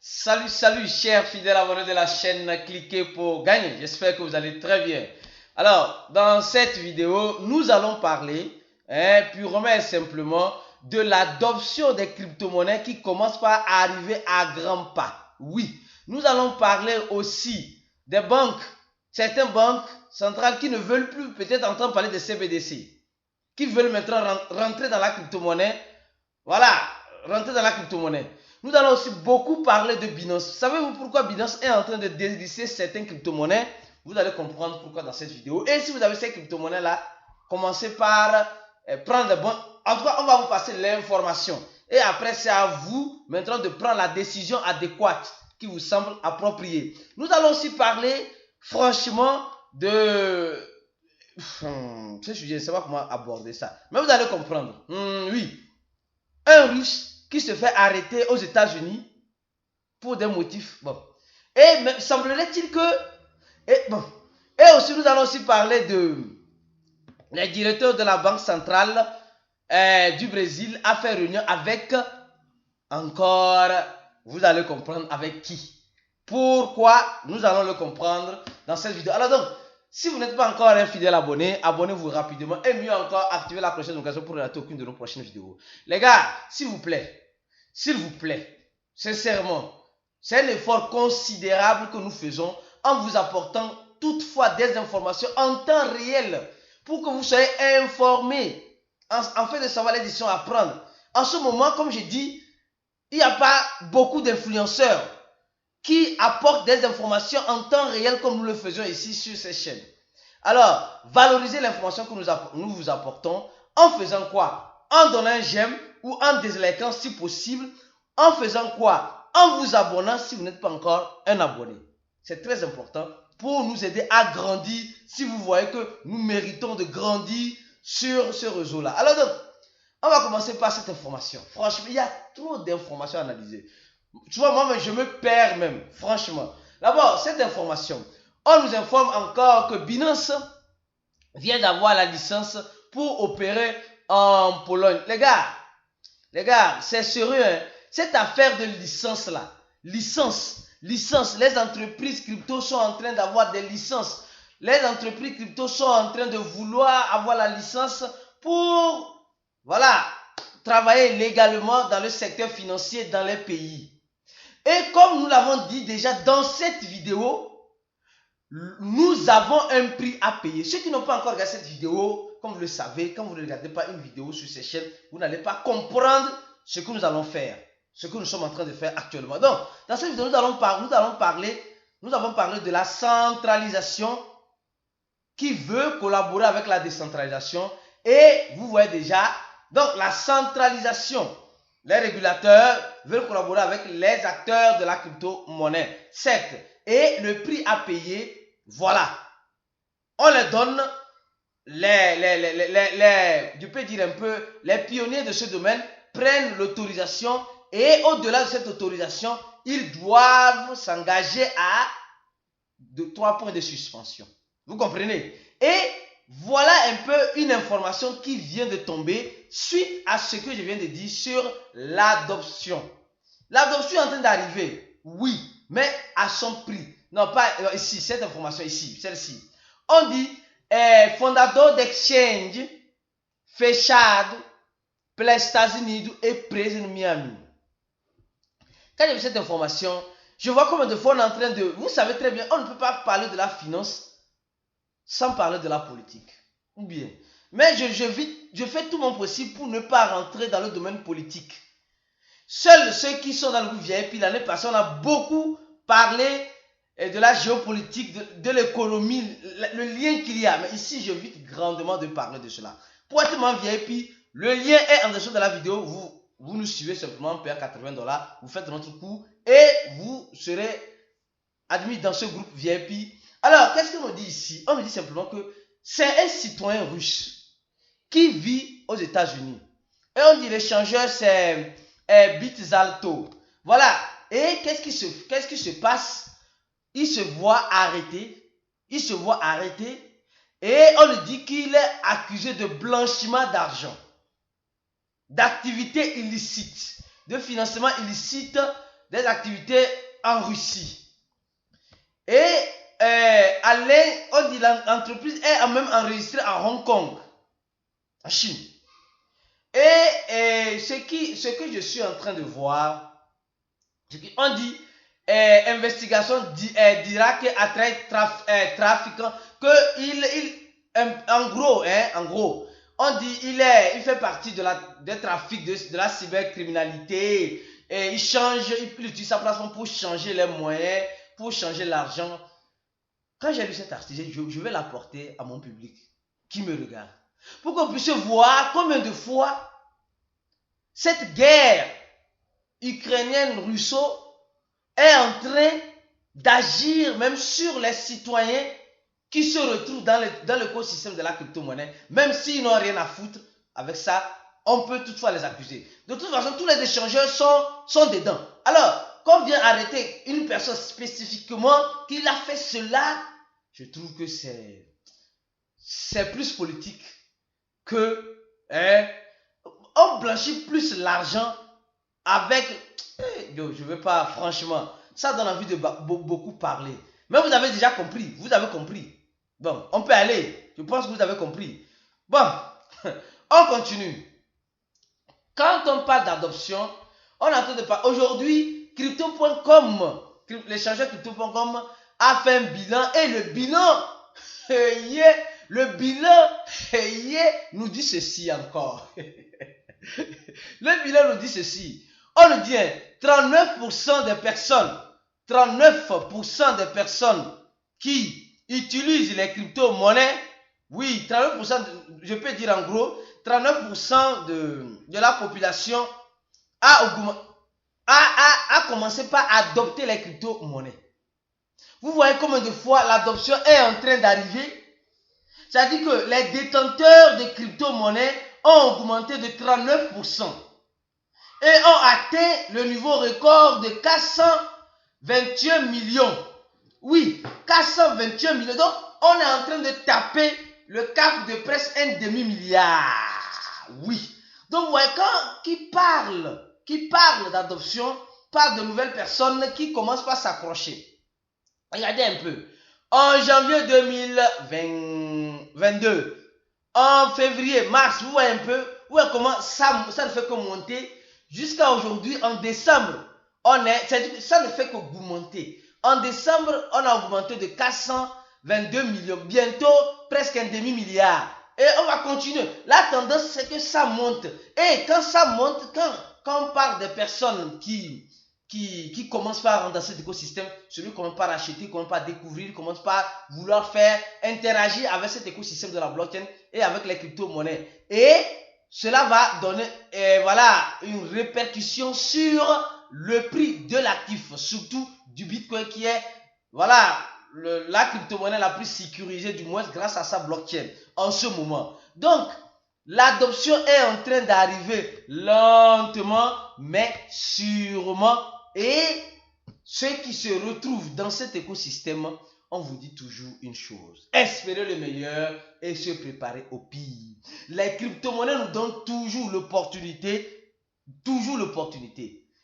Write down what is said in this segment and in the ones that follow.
Salut, chers fidèles abonnés de la chaîne Cliquez pour gagner. J'espère que vous allez très bien. Alors, dans cette vidéo, nous allons parler purement et simplement de l'adoption des crypto-monnaies qui commence par arriver à grands pas. Oui, nous allons parler aussi des banques, certaines banques centrales qui ne veulent plus peut-être entendre parler de CBDC, qui veulent maintenant rentrer dans la crypto-monnaie. Voilà, rentrer dans la crypto-monnaie. Nous allons aussi beaucoup parler de Binance. Savez-vous pourquoi Binance est en train de délisser certaines crypto-monnaies? Vous allez comprendre pourquoi dans cette vidéo. Et si vous avez ces crypto-monnaies-là, commencez par prendre de bonnes... En tout cas, on va vous passer l'information. Et après, c'est à vous maintenant de prendre la décision adéquate qui vous semble appropriée. Nous allons aussi parler, franchement, de... Je ne sais pas comment aborder ça. Mais vous allez comprendre. Oui. Un Russe qui se fait arrêter aux États-Unis pour des motifs. Bon. Et semblerait-il que... Et aussi, nous allons aussi parler de... Le directeur de la Banque centrale du Brésil a fait réunion avec... Encore... Vous allez comprendre avec qui. Pourquoi? Nous allons le comprendre dans cette vidéo. Alors donc, si vous n'êtes pas encore un fidèle abonné, abonnez-vous rapidement. Et mieux encore, activez la cloche de notification pour ne rater aucune de nos prochaines vidéos. Les gars, s'il vous plaît, sincèrement, c'est un effort considérable que nous faisons en vous apportant toutefois des informations en temps réel pour que vous soyez informés en fait de savoir les décisions à prendre. En ce moment, comme j'ai dit, il n'y a pas beaucoup d'influenceurs qui apportent des informations en temps réel comme nous le faisons ici sur ces chaînes. Alors, valorisez l'information que nous vous apportons en faisant quoi? En donnant un j'aime ou en déslikant si possible. En faisant quoi? En vous abonnant si vous n'êtes pas encore un abonné. C'est très important pour nous aider à grandir si vous voyez que nous méritons de grandir sur ce réseau-là. Alors donc, on va commencer par cette information. Franchement, il y a trop d'informations à analyser. Tu vois, moi, je me perds même, franchement. D'abord, cette information. On nous informe encore que Binance vient d'avoir la licence pour opérer en Pologne. Les gars, c'est sérieux, hein? Cette affaire de licence-là, licence, les entreprises crypto sont en train d'avoir des licences. Les entreprises crypto sont en train de vouloir avoir la licence pour, voilà, travailler légalement dans le secteur financier dans les pays. Et comme nous l'avons dit déjà dans cette vidéo, nous avons un prix à payer. Ceux qui n'ont pas encore regardé cette vidéo, comme vous le savez, quand vous ne regardez pas une vidéo sur ces chaînes, vous n'allez pas comprendre ce que nous allons faire, ce que nous sommes en train de faire actuellement. Donc, dans cette vidéo, nous avons parlé de la centralisation qui veut collaborer avec la décentralisation. Et vous voyez déjà, donc la centralisation, les régulateurs veulent collaborer avec les acteurs de la crypto-monnaie, certes. Et le prix à payer, voilà. On les donne, je peux dire un peu, les pionniers de ce domaine prennent l'autorisation et au-delà de cette autorisation, ils doivent s'engager à 3 points de suspension. Vous comprenez? Et voilà un peu une information qui vient de tomber suite à ce que je viens de dire sur l'adoption. L'adoption est en train d'arriver, oui, mais à son prix. Non, pas ici, cette information ici, celle-ci. On dit fondador d'exchange fechado pelos Estados Unidos et preso no Miami. Quand j'ai vu cette information, je vois combien de fois on est en train de... Vous savez très bien, on ne peut pas parler de la finance sans parler de la politique. Ou bien. Mais je fais tout mon possible pour ne pas rentrer dans le domaine politique. Seuls ceux qui sont dans le groupe VIP, l'année passée, on a beaucoup parlé de la géopolitique, de l'économie, le lien qu'il y a. Mais ici, j'évite grandement de parler de cela. Pour être membre VIP, le lien est en dessous de la vidéo. Vous nous suivez simplement, payez $80, vous faites notre cours et vous serez admis dans ce groupe VIP. Alors, qu'est-ce qu'on nous dit ici? On nous dit simplement que c'est un citoyen russe qui vit aux États-Unis. Et on dit l'échangeur, c'est Bitzalto. Voilà. Et qu'est-ce qui se passe? Il se voit arrêté. Et on lui dit qu'il est accusé de blanchiment d'argent, d'activité illicite, de financement illicite des activités en Russie. Et on dit l'entreprise est même enregistrée à Hong Kong, en Chine. Et ce que je suis en train de voir, on dit investigation d'Irak à trafiquant, en gros, on dit il fait partie des trafics de la cybercriminalité, et il utilise sa plateforme pour changer les moyens, pour changer l'argent. Quand j'ai lu cet article, je vais l'apporter à mon public qui me regarde, pour qu'on puisse voir combien de fois cette guerre ukrainienne-russo est en train d'agir même sur les citoyens qui se retrouvent dans l'écosystème de la crypto-monnaie. Même s'ils n'ont rien à foutre avec ça, on peut toutefois les accuser. De toute façon, tous les échangeurs sont dedans. Alors, quand on vient arrêter une personne spécifiquement qui a fait cela, je trouve que c'est plus politique que... on blanchit plus l'argent avec... je ne veux pas, franchement, ça donne envie de beaucoup parler. Mais vous avez déjà compris, vous avez compris. Bon, on peut aller, je pense que vous avez compris. Bon, on continue. Quand on parle d'adoption, on est en train de parler... Aujourd'hui, crypto.com, l'échangeur crypto.com a fait un bilan, et le bilan, nous dit ceci encore. Le bilan nous dit ceci. On nous dit 39% des personnes qui utilisent les crypto-monnaies, oui, 39%, je peux dire en gros, 39% de la population a commencé par adopter les crypto-monnaies. Vous voyez combien de fois l'adoption est en train d'arriver? C'est-à-dire que les détenteurs de crypto-monnaies ont augmenté de 39% et ont atteint le niveau record de 421 millions. Oui, 421 millions. Donc, on est en train de taper le cap de presque un demi-milliard. Oui. Donc, vous voyez, qui parle d'adoption, parle de nouvelles personnes qui commencent par s'accrocher. Regardez un peu. En janvier 2022, en février, mars, vous voyez un peu, comment ça ne fait que monter. Jusqu'à aujourd'hui, en décembre, ça ne fait qu'augmenter. En décembre, on a augmenté de 422 millions. Bientôt, presque un demi-milliard. Et on va continuer. La tendance, c'est que ça monte. Et quand ça monte, quand on parle des personnes qui commencent par rentrer dans cet écosystème, celui qui commence par acheter, commence par découvrir, commence par vouloir interagir avec cet écosystème de la blockchain et avec les crypto-monnaies. Et cela va donner une répercussion sur le prix de l'actif, surtout du Bitcoin qui est la crypto-monnaie la plus sécurisée, du moins grâce à sa blockchain en ce moment. Donc, l'adoption est en train d'arriver lentement mais sûrement. Et ceux qui se retrouvent dans cet écosystème, on vous dit toujours une chose: espérez le meilleur et se préparer au pire. Les crypto-monnaies nous donnent toujours l'opportunité,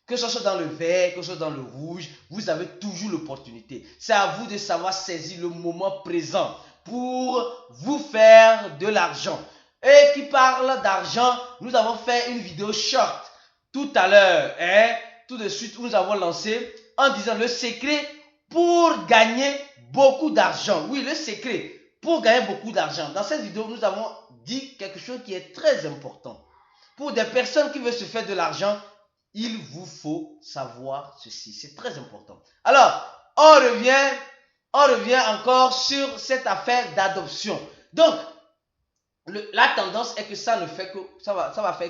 que ce soit dans le vert, que ce soit dans le rouge, vous avez toujours l'opportunité. C'est à vous de savoir saisir le moment présent pour vous faire de l'argent. Et qui parle d'argent, nous avons fait une vidéo short tout à l'heure, tout de suite, nous avons lancé en disant le secret pour gagner beaucoup d'argent. Oui, le secret pour gagner beaucoup d'argent. Dans cette vidéo, nous avons dit quelque chose qui est très important. Pour des personnes qui veulent se faire de l'argent, il vous faut savoir ceci. C'est très important. Alors, on revient encore sur cette affaire d'adoption. Donc, la tendance est que ça va faire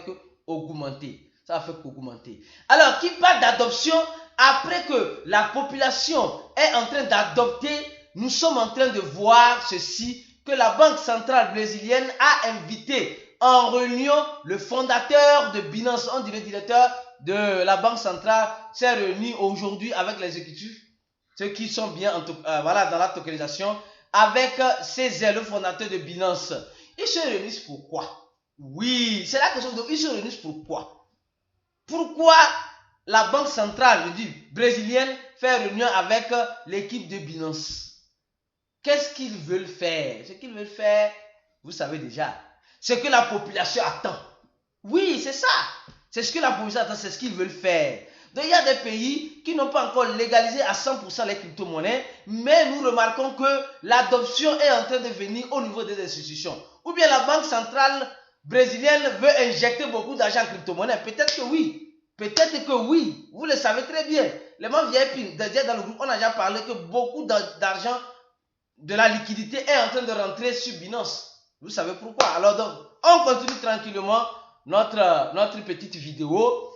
que augmenter. Ça va faire qu'augmenter. Alors, qui parle d'adoption, après que la population est en train d'adopter, nous sommes en train de voir ceci, que la Banque centrale brésilienne a invité en réunion le fondateur de Binance, on dit le directeur de la Banque centrale, s'est réuni aujourd'hui avec l'exécutif, ceux qui sont bien dans la tokenisation, avec Césaire, le fondateur de Binance. Ils se réunissent pourquoi? Oui, c'est la question. Ils se réunissent pourquoi? Pourquoi la banque centrale, je dis, brésilienne, fait réunion avec l'équipe de Binance. Qu'est-ce qu'ils veulent faire? Ce qu'ils veulent faire, vous savez déjà. Ce que la population attend. Oui, c'est ça. C'est ce que la population attend, c'est ce qu'ils veulent faire. Donc il y a des pays qui n'ont pas encore légalisé à 100% les crypto-monnaies, mais nous remarquons que l'adoption est en train de venir au niveau des institutions. Ou bien la banque centrale brésilienne veut injecter beaucoup d'argent en crypto-monnaie. Peut-être que oui. Peut-être que oui. Vous le savez très bien. Les membres VIP, dans le groupe, on a déjà parlé que beaucoup d'argent, de la liquidité est en train de rentrer sur Binance. Vous savez pourquoi? Alors donc, on continue tranquillement notre petite vidéo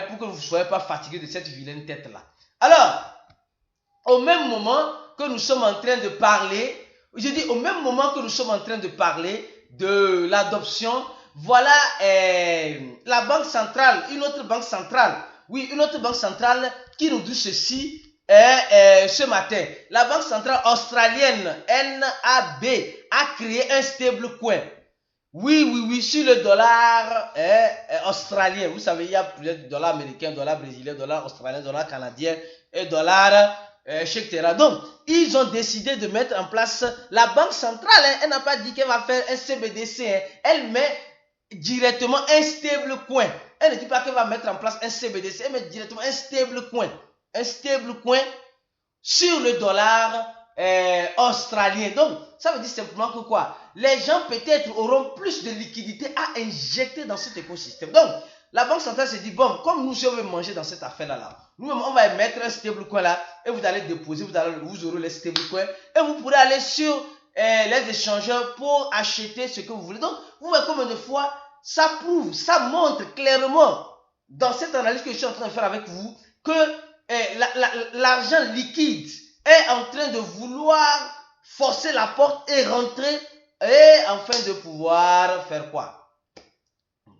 pour que vous ne soyez pas fatigués de cette vilaine tête-là. Alors, au même moment que nous sommes en train de parler, je dis au même moment que nous sommes en train de parler de l'adoption, voilà la banque centrale, une autre banque centrale, oui, une autre banque centrale qui nous dit ceci ce matin. La banque centrale australienne NAB a créé un stablecoin. Oui, sur le dollar australien. Vous savez, il y a plusieurs dollars américains, dollars brésiliens, dollars australiens, dollars canadiens et dollars etc. Donc, ils ont décidé de mettre en place la banque centrale. Elle n'a pas dit qu'elle va faire un CBDC. Elle met directement un stablecoin. Elle ne dit pas qu'elle va mettre en place un CBDC. Elle met directement un stablecoin. Un stablecoin sur le dollar australien. Donc, ça veut dire simplement que quoi? Les gens peut-être auront plus de liquidités à injecter dans cet écosystème. Donc, la banque centrale se dit, bon, comme nous, si on veut manger dans cette affaire-là, nous, on va mettre un stablecoin là, et vous allez déposer, vous aurez les stablecoins, et vous pourrez aller sur les échangeurs pour acheter ce que vous voulez. Donc, vous voyez combien de fois ça prouve, ça montre clairement, dans cette analyse que je suis en train de faire avec vous, que l'argent liquide est en train de vouloir forcer la porte et rentrer, et afin de pouvoir faire quoi?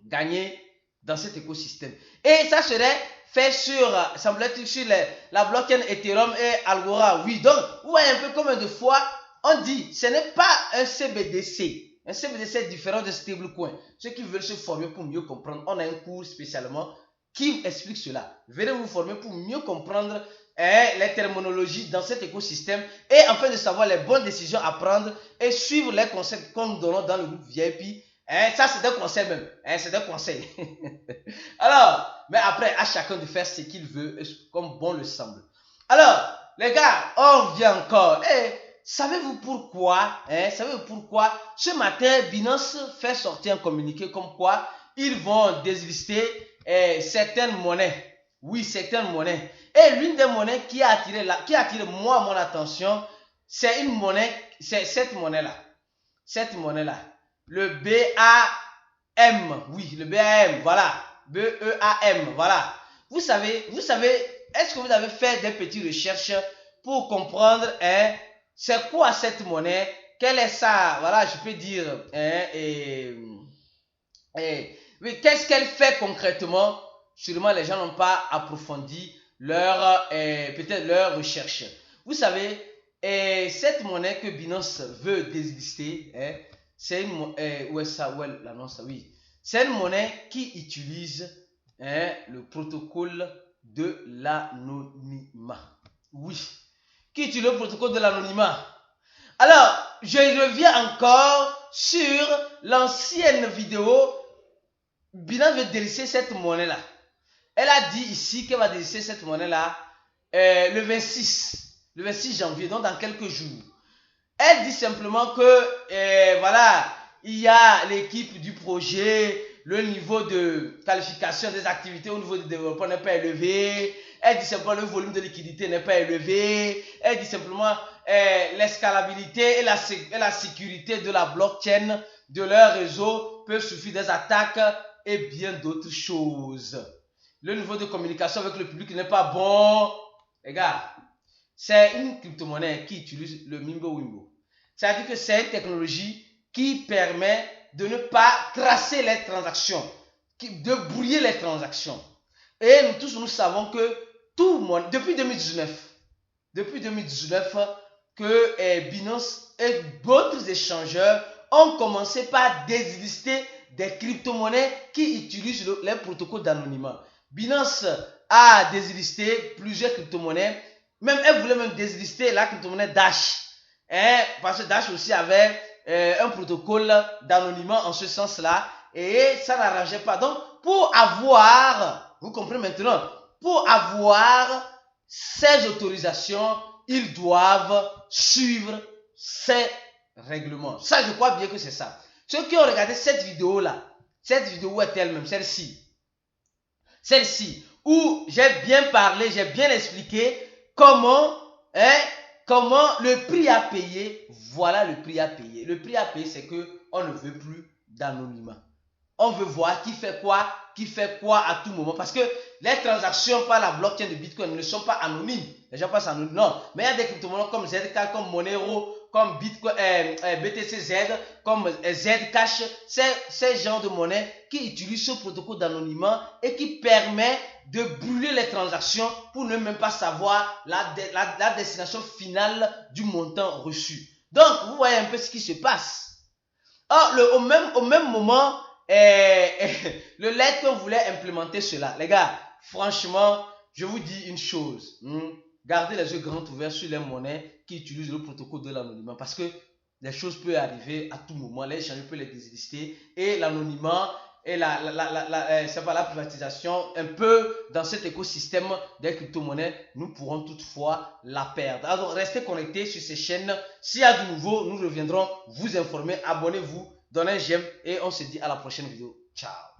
Gagner dans cet écosystème. Et ça serait fait sur, semble-t-il, sur la blockchain Ethereum et Algorand. Oui, donc, vous voyez un peu combien de fois on dit, ce n'est pas un CBDC. Un CBDC est différent de stablecoin. Ceux qui veulent se former pour mieux comprendre, on a un cours spécialement qui explique cela. Venez vous former pour mieux comprendre les terminologies dans cet écosystème et afin de savoir les bonnes décisions à prendre et suivre les conseils qu'on nous donne dans le groupe VIP. Ça, c'est des conseils même. C'est des conseils. Alors, mais après, à chacun de faire ce qu'il veut, comme bon le semble. Alors, les gars, on revient encore. Savez-vous pourquoi? Savez-vous pourquoi ce matin, Binance fait sortir un communiqué comme quoi ils vont déslister certaines monnaies. Oui, certaines monnaies. Et l'une des monnaies qui a attiré moi mon attention, c'est une monnaie, c'est cette monnaie-là. Cette monnaie-là. Le BAM. Oui, le BAM, voilà. BEAM, voilà. Vous savez, est-ce que vous avez fait des petites recherches pour comprendre c'est quoi cette monnaie? Quelle est ça? Voilà, je peux dire. Oui, qu'est-ce qu'elle fait concrètement? Sûrement, les gens n'ont pas approfondi peut-être leur recherche. Vous savez, cette monnaie que Binance veut déslister, c'est une oui. C'est une monnaie qui utilise le protocole de l'anonymat. Oui, qui utilise le protocole de l'anonymat. Alors, je reviens encore sur l'ancienne vidéo. Binance veut délisser cette monnaie-là. Elle a dit ici qu'elle va délisser cette monnaie-là le 26 janvier, donc dans quelques jours. Elle dit simplement que voilà, il y a l'équipe du projet, le niveau de qualification des activités au niveau du développement n'est pas élevé. Elle dit simplement le volume de liquidité n'est pas élevé. Elle dit simplement l'escalabilité et la sécurité de la blockchain de leur réseau peut suffire des attaques et bien d'autres choses. Le niveau de communication avec le public n'est pas bon. Les gars, c'est une crypto-monnaie qui utilise le Mimbo-Wimbo. C'est-à-dire que c'est une technologie qui permet de ne pas tracer les transactions, de brouiller les transactions. Et nous tous, nous savons que tout le monde, depuis 2019, que Binance et d'autres échangeurs ont commencé par déslister des crypto-monnaies qui utilisent les protocoles d'anonymat. Binance a déslisté plusieurs crypto-monnaies. Même elle voulait même déslister la crypto-monnaie Dash. Parce que Dash aussi avait un protocole d'anonymat en ce sens-là. Et ça n'arrangeait pas. Donc, pour avoir, vous comprenez maintenant, pour avoir ces autorisations, ils doivent suivre ces règlements. Ça, je crois bien que c'est ça. Ceux qui ont regardé cette vidéo-là, cette vidéo est elle-même, celle-ci, où j'ai bien parlé, j'ai bien expliqué comment le prix à payer. Voilà le prix à payer. Le prix à payer, c'est qu'on ne veut plus d'anonymat. On veut voir qui fait quoi à tout moment. Parce que les transactions par la blockchain de Bitcoin ne sont pas anonymes. Les gens passent anonymes. Non. Mais il y a des crypto-monnaies comme ZK, comme Monero, comme Bitcoin, BTCZ, comme Zcash. Ces genres de monnaies qui utilisent ce protocole d'anonymat et qui permet de brûler les transactions pour ne même pas savoir la destination finale du montant reçu. Donc, vous voyez un peu ce qui se passe. Or, au même moment, le Litecoin voulait implémenter cela. Les gars, franchement, je vous dis une chose. Gardez les yeux grands ouverts sur les monnaies qui utilisent le protocole de l'anonymat. Parce que les choses peuvent arriver à tout moment. Les échanges peuvent les déslister. Et l'anonymat et la privatisation, un peu dans cet écosystème des crypto-monnaies, nous pourrons toutefois la perdre. Alors, restez connectés sur ces chaînes. S'il y a du nouveau, nous reviendrons vous informer. Abonnez-vous. Donnez un j'aime et on se dit à la prochaine vidéo. Ciao.